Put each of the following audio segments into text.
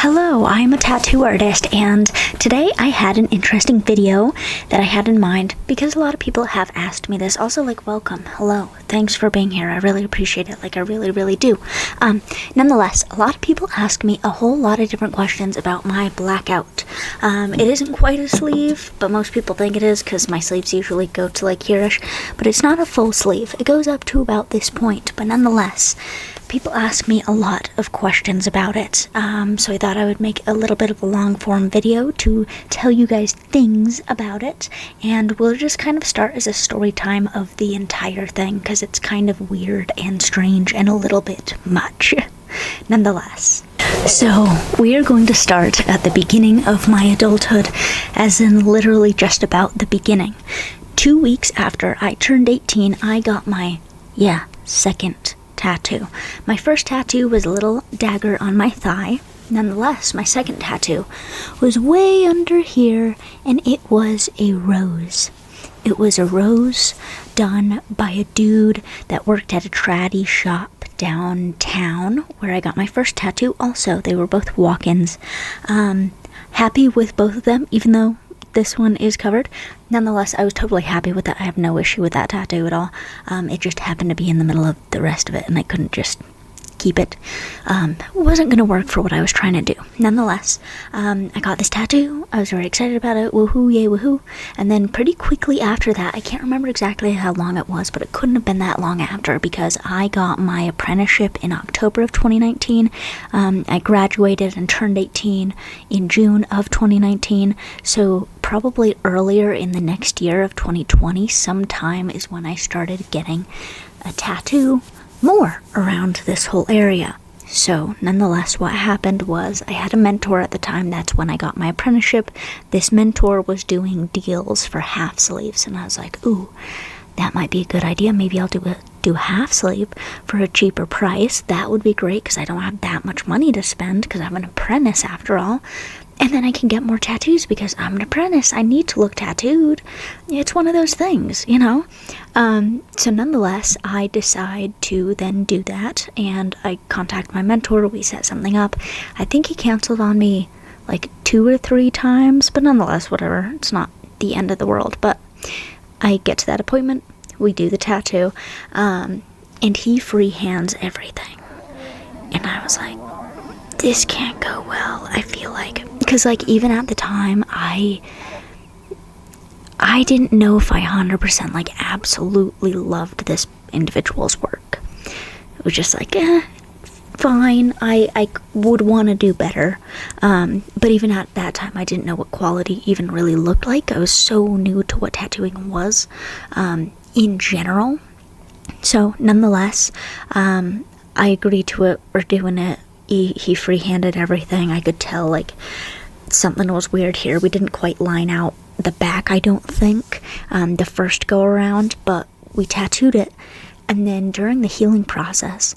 Hello, I'm a tattoo artist, and today I had an interesting video that I had in mind because a lot of people have asked me this. Also, welcome, hello, thanks for being here. I really appreciate it, I really, really do. Nonetheless, a lot of people ask me a whole lot of different questions about my blackout. It isn't quite a sleeve, but most people think it is because my sleeves usually go to here-ish, but it's not a full sleeve. It goes up to about this point, but nonetheless, people ask me a lot of questions about it, so I thought I would make a little bit of a long-form video to tell you guys things about it, and we'll just kind of start as a story time of the entire thing, because it's kind of weird and strange and a little bit much, nonetheless. So, we are going to start at the beginning of my adulthood, as in literally just about the beginning. 2 weeks after I turned 18, I got my, second tattoo. My first tattoo was a little dagger on my thigh. Nonetheless, my second tattoo was way under here, and it was a rose. It was a rose done by a dude that worked at a traddy shop downtown where I got my first tattoo. Also, they were both walk-ins. Happy with both of them, even though this one is covered. Nonetheless, I was totally happy with that. I have no issue with that tattoo at all. It just happened to be in the middle of the rest of it, and I couldn't just keep it. It wasn't going to work for what I was trying to do. Nonetheless, I got this tattoo. I was very excited about it. Woohoo, yay, woohoo. And then pretty quickly after that, I can't remember exactly how long it was, but it couldn't have been that long after, because I got my apprenticeship in October of 2019. I graduated and turned 18 in June of 2019, so probably earlier in the next year of 2020 sometime is when I started getting a tattoo more around this whole area. So nonetheless, what happened was I had a mentor at the time. That's when I got my apprenticeship. This mentor was doing deals for half sleeves, and I was like, ooh, that might be a good idea. Maybe I'll do half sleeve for a cheaper price. That would be great because I don't have that much money to spend because I'm an apprentice after all. And then I can get more tattoos because I'm an apprentice. I need to look tattooed. It's one of those things, So nonetheless, I decide to then do that, and I contact my mentor. We set something up. I think he canceled on me 2 or 3 times, but nonetheless, whatever. It's not the end of the world. But I get to that appointment. We do the tattoo, and he freehands everything. And I was like, this can't go well, I feel like. Because, even at the time, I didn't know if I 100%, absolutely loved this individual's work. It was just fine, I would want to do better. But even at that time, I didn't know what quality even really looked like. I was so new to what tattooing was, in general. So, nonetheless, I agreed to it. We're doing it. He free-handed everything. I could tell, something was weird here. We didn't quite line out the back, I don't think, the first go-around, but we tattooed it. And then during the healing process,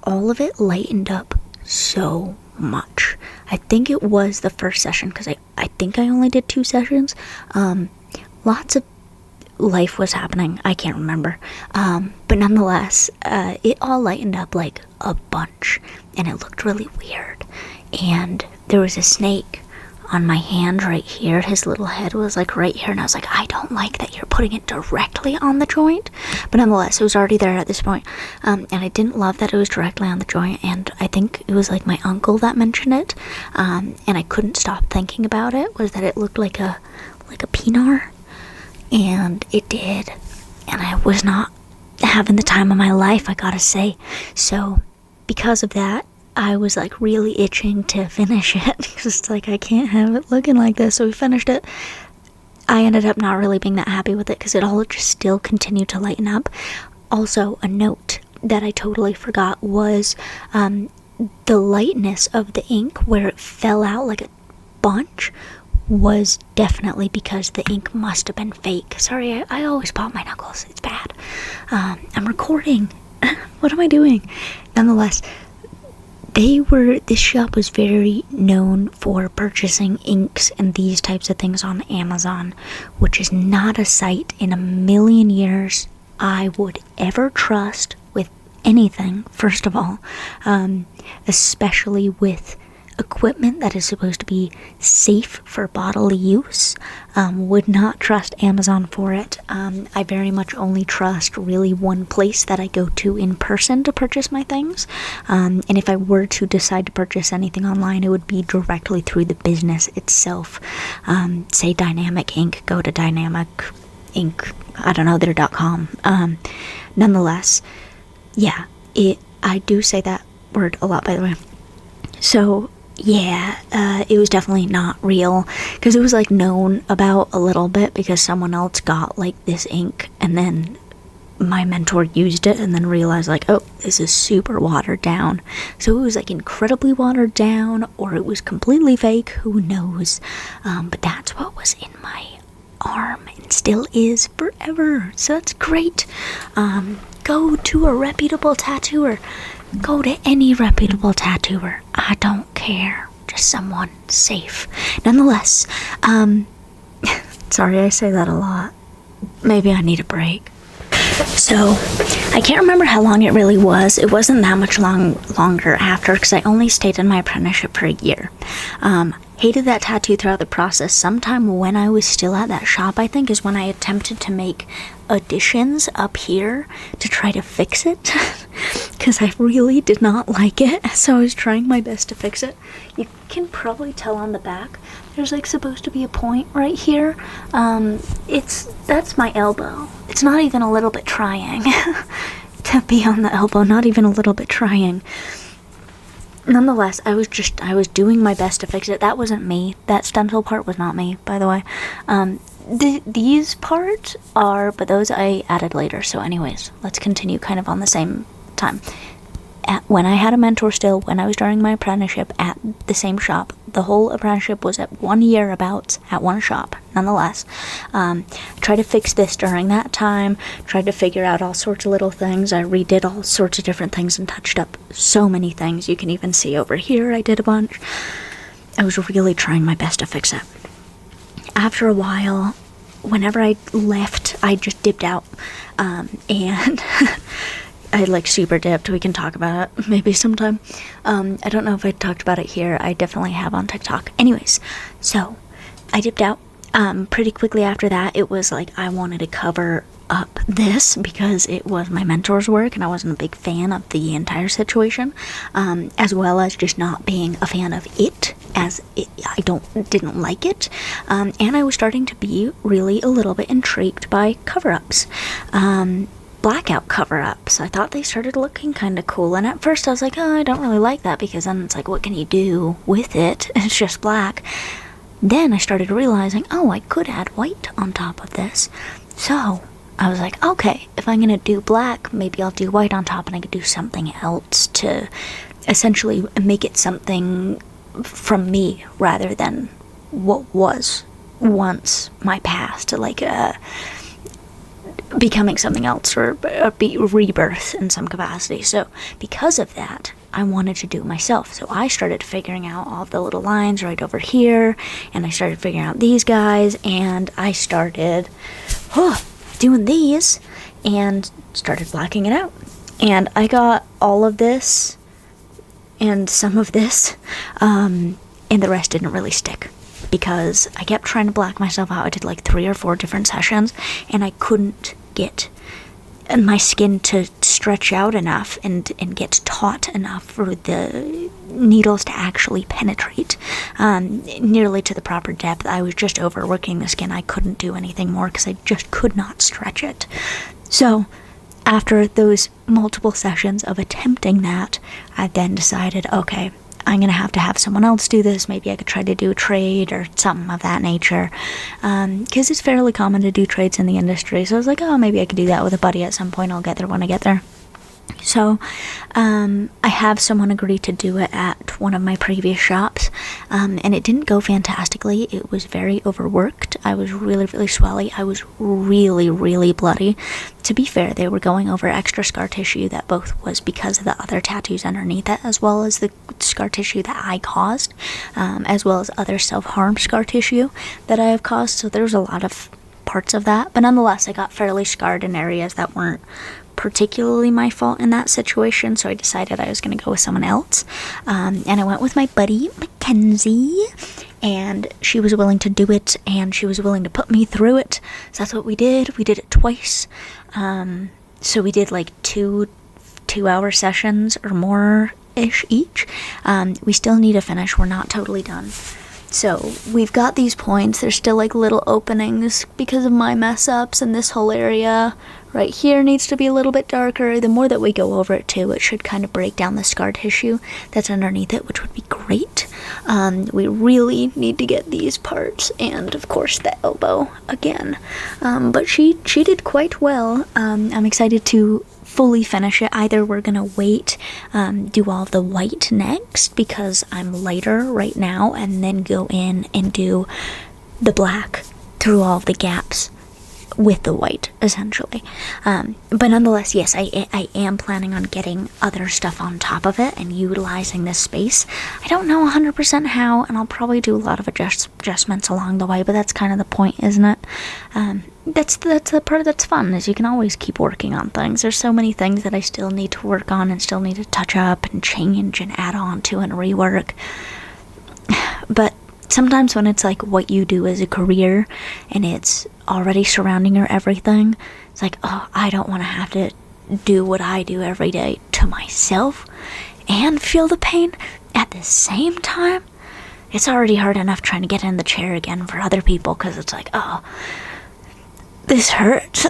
all of it lightened up so much. I think it was the first session, because I think I only did 2 sessions. Lots of life was happening. I can't remember. But nonetheless, it all lightened up a bunch, and it looked really weird. And there was a snake on my hand right here. His little head was right here, and I was like, I don't like that you're putting it directly on the joint. But nonetheless, it was already there at this point. And I didn't love that it was directly on the joint, and I think it was my uncle that mentioned it. And I couldn't stop thinking about it, was that it looked like a pinar. And it did. And I was not having the time of my life, I gotta say. So, because of that, I was really itching to finish it, because it's I can't have it looking like this. So we finished it. I ended up not really being that happy with it because it all just still continued to lighten up. Also, a note that I totally forgot was the lightness of the ink, where it fell out like a bunch, was definitely because the ink must have been fake. Sorry, I always pop my knuckles. It's bad. I'm recording. What am I doing? Nonetheless, this shop was very known for purchasing inks and these types of things on Amazon, which is not a site in a million years I would ever trust with anything, first of all, especially with equipment that is supposed to be safe for bodily use. Would not trust Amazon for it. I very much only trust really one place that I go to in person to purchase my things. And if I were to decide to purchase anything online, it would be directly through the business itself. Say Dynamic Ink, go to Dynamic Ink, I don't know, their .com. Nonetheless, yeah, I do say that word a lot, by the way. So yeah, it was definitely not real, because it was like known about a little bit because someone else got like this ink, and then my mentor used it and then realized like, oh, this is super watered down. So it was like incredibly watered down, or it was completely fake, who knows. But that's what was in my arm and still is forever, so that's great. Go to a reputable tattooer. Go to any reputable tattooer. I don't care. Just someone safe. Nonetheless, sorry I say that a lot. Maybe I need a break. So, I can't remember how long it really was. It wasn't that much longer after, because I only stayed in my apprenticeship for a year. Hated that tattoo throughout the process. Sometime when I was still at that shop, I think, is when I attempted to make additions up here to try to fix it, because I really did not like it, so I was trying my best to fix it. You can probably tell on the back, there's like supposed to be a point right here. That's my elbow. It's not even a little bit trying to be on the elbow, not even a little bit trying. Nonetheless, I was doing my best to fix it. That wasn't me. That stencil part was not me, by the way. These parts are, but those I added later. So anyways, let's continue kind of on the same time. When I had a mentor still, when I was during my apprenticeship at the same shop, the whole apprenticeship was at 1 year about at one shop. Nonetheless, tried to fix this during that time, tried to figure out all sorts of little things. I redid all sorts of different things and touched up so many things. You can even see over here I did a bunch. I was really trying my best to fix it. After a while, whenever I left, I just dipped out, and I like super dipped. We can talk about it maybe sometime. I don't know if I talked about it here. I definitely have on TikTok. Anyways, so I dipped out. Pretty quickly after that, it was like I wanted to cover up this because it was my mentor's work and I wasn't a big fan of the entire situation, as well as just not being a fan of it, as I didn't like it, and I was starting to be really a little bit intrigued by cover-ups. Blackout cover-ups. I thought they started looking kind of cool, and at first I was like, oh, I don't really like that, because then it's like, what can you do with it? It's just black. Then I started realizing, oh, I could add white on top of this. So I was like, okay, if I'm gonna do black, maybe I'll do white on top, and I could do something else to essentially make it something from me rather than what was once my past, like becoming something else, or be rebirth in some capacity. So because of that, I wanted to do it myself. So I started figuring out all the little lines right over here, and I started figuring out these guys, and I started doing these and started blacking it out. And I got all of this and some of this, and the rest didn't really stick, because I kept trying to black myself out. I did like 3 or 4 different sessions, and I couldn't get my skin to stretch out enough and get taut enough for the needles to actually penetrate nearly to the proper depth. I was just overworking the skin. I couldn't do anything more because I just could not stretch it. So after those multiple sessions of attempting that, I then decided, okay, I'm going to have someone else do this. Maybe I could try to do a trade or something of that nature, because it's fairly common to do trades in the industry. So I was like, oh, maybe I could do that with a buddy at some point. I'll get there when I get there. So I have someone agree to do it at one of my previous shops, and it didn't go fantastically. It was very overworked. I was really, really swelly. I was really, really bloody. To be fair, they were going over extra scar tissue that both was because of the other tattoos underneath it, as well as the scar tissue that I caused, as well as other self-harm scar tissue that I have caused. So there's a lot of parts of that, but nonetheless, I got fairly scarred in areas that weren't particularly my fault in that situation, so I decided I was going to go with someone else, and I went with my buddy Kenzie, and she was willing to do it, and she was willing to put me through it. So that's what we did. We did it twice. So we did like two-hour sessions or more-ish each. We still need to finish. We're not totally done. So we've got these points. There's still like little openings because of my mess ups, and this whole area right here needs to be a little bit darker. The more that we go over it too, it should kind of break down the scar tissue that's underneath it, which would be great. We really need to get these parts, and of course the elbow again. But she did quite well. I'm excited to fully finish it. Either we're gonna wait, do all the white next because I'm lighter right now, and then go in and do the black through all the gaps with the white, essentially. But nonetheless, yes, I am planning on getting other stuff on top of it and utilizing this space. I don't know 100% how, and I'll probably do a lot of adjustments along the way, but that's kind of the point, isn't it? That's the part that's fun, is you can always keep working on things. There's so many things that I still need to work on and still need to touch up and change and add on to and rework. But sometimes when it's like what you do as a career and it's already surrounding your everything, it's like, oh, I don't want to have to do what I do every day to myself and feel the pain at the same time. It's already hard enough trying to get in the chair again for other people because it's like, oh, this hurts.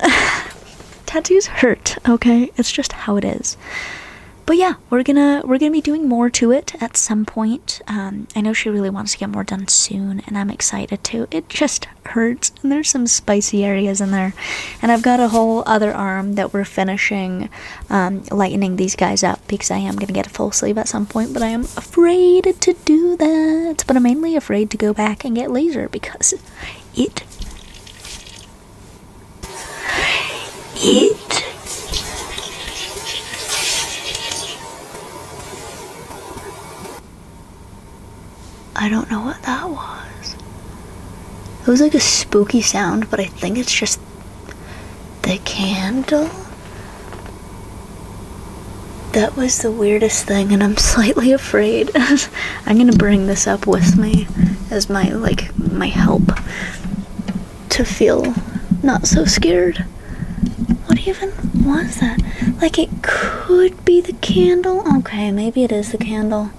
Tattoos hurt, okay? It's just how it is. But yeah, we're gonna be doing more to it at some point. I know she really wants to get more done soon, and I'm excited too. It just hurts, and there's some spicy areas in there. And I've got a whole other arm that we're finishing, lightening these guys up, because I am gonna get a full sleeve at some point, but I am afraid to do that. But I'm mainly afraid to go back and get laser, because it I don't know what that was. It was like a spooky sound, but I think it's just the candle. That was the weirdest thing, and I'm slightly afraid. I'm gonna bring this up with me as my help to feel not so scared. What even was that? Like, it could be the candle? Okay, maybe it is the candle.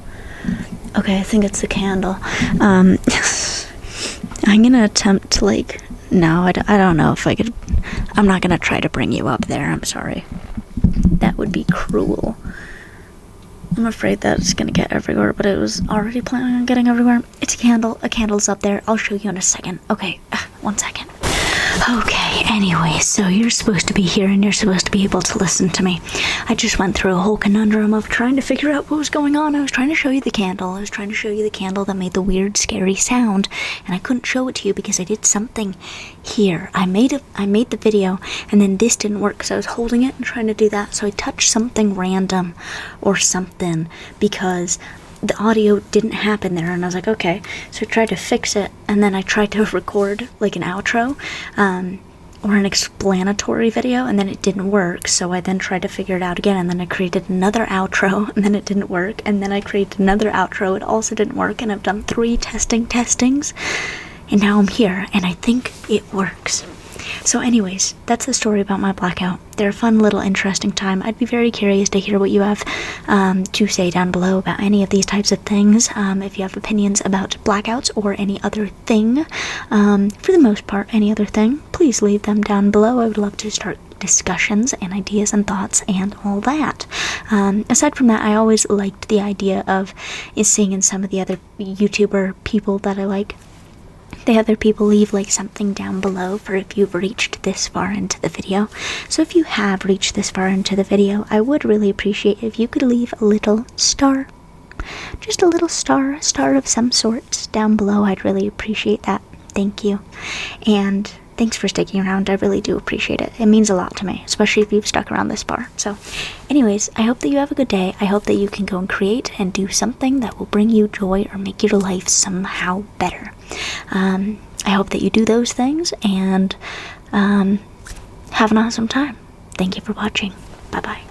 Okay, I think it's the candle. I'm gonna attempt to, no, I don't know if I could. I'm not gonna try to bring you up there, I'm sorry. That would be cruel. I'm afraid that it's gonna get everywhere, but it was already planning on getting everywhere. It's a candle. A candle's up there. I'll show you in a second. Okay, 1 second. Okay, anyway, so you're supposed to be here and you're supposed to be able to listen to me. I just went through a whole conundrum of trying to figure out what was going on. I was trying to show you the candle. I was trying to show you the candle that made the weird, scary sound, and I couldn't show it to you because I did something here. I made the video, and then this didn't work because I was holding it and trying to do that, so I touched something random or something because the audio didn't happen there, and I was like, okay. So I tried to fix it, and then I tried to record like an outro or an explanatory video, and then it didn't work. So I then tried to figure it out again, and then I created another outro, and then it didn't work, and then I created another outro. It also didn't work, and I've done 3 testings, and now I'm here, and I think it works. So anyways, that's the story about my blackout. They're a fun little interesting time. I'd be very curious to hear what you have to say down below about any of these types of things. If you have opinions about blackouts or any other thing, for the most part, any other thing, please leave them down below. I would love to start discussions and ideas and thoughts and all that. Aside from that, I always liked the idea of seeing in some of the other YouTuber people that I like. The other people leave something down below for if you've reached this far into the video. So if you have reached this far into the video, I would really appreciate if you could leave a little star. Just a little star, a star of some sort down below. I'd really appreciate that. Thank you. And thanks for sticking around. I really do appreciate it. It means a lot to me, especially if you've stuck around this far. So anyways, I hope that you have a good day. I hope that you can go and create and do something that will bring you joy or make your life somehow better. I hope that you do those things, and have an awesome time. Thank you for watching. Bye-bye.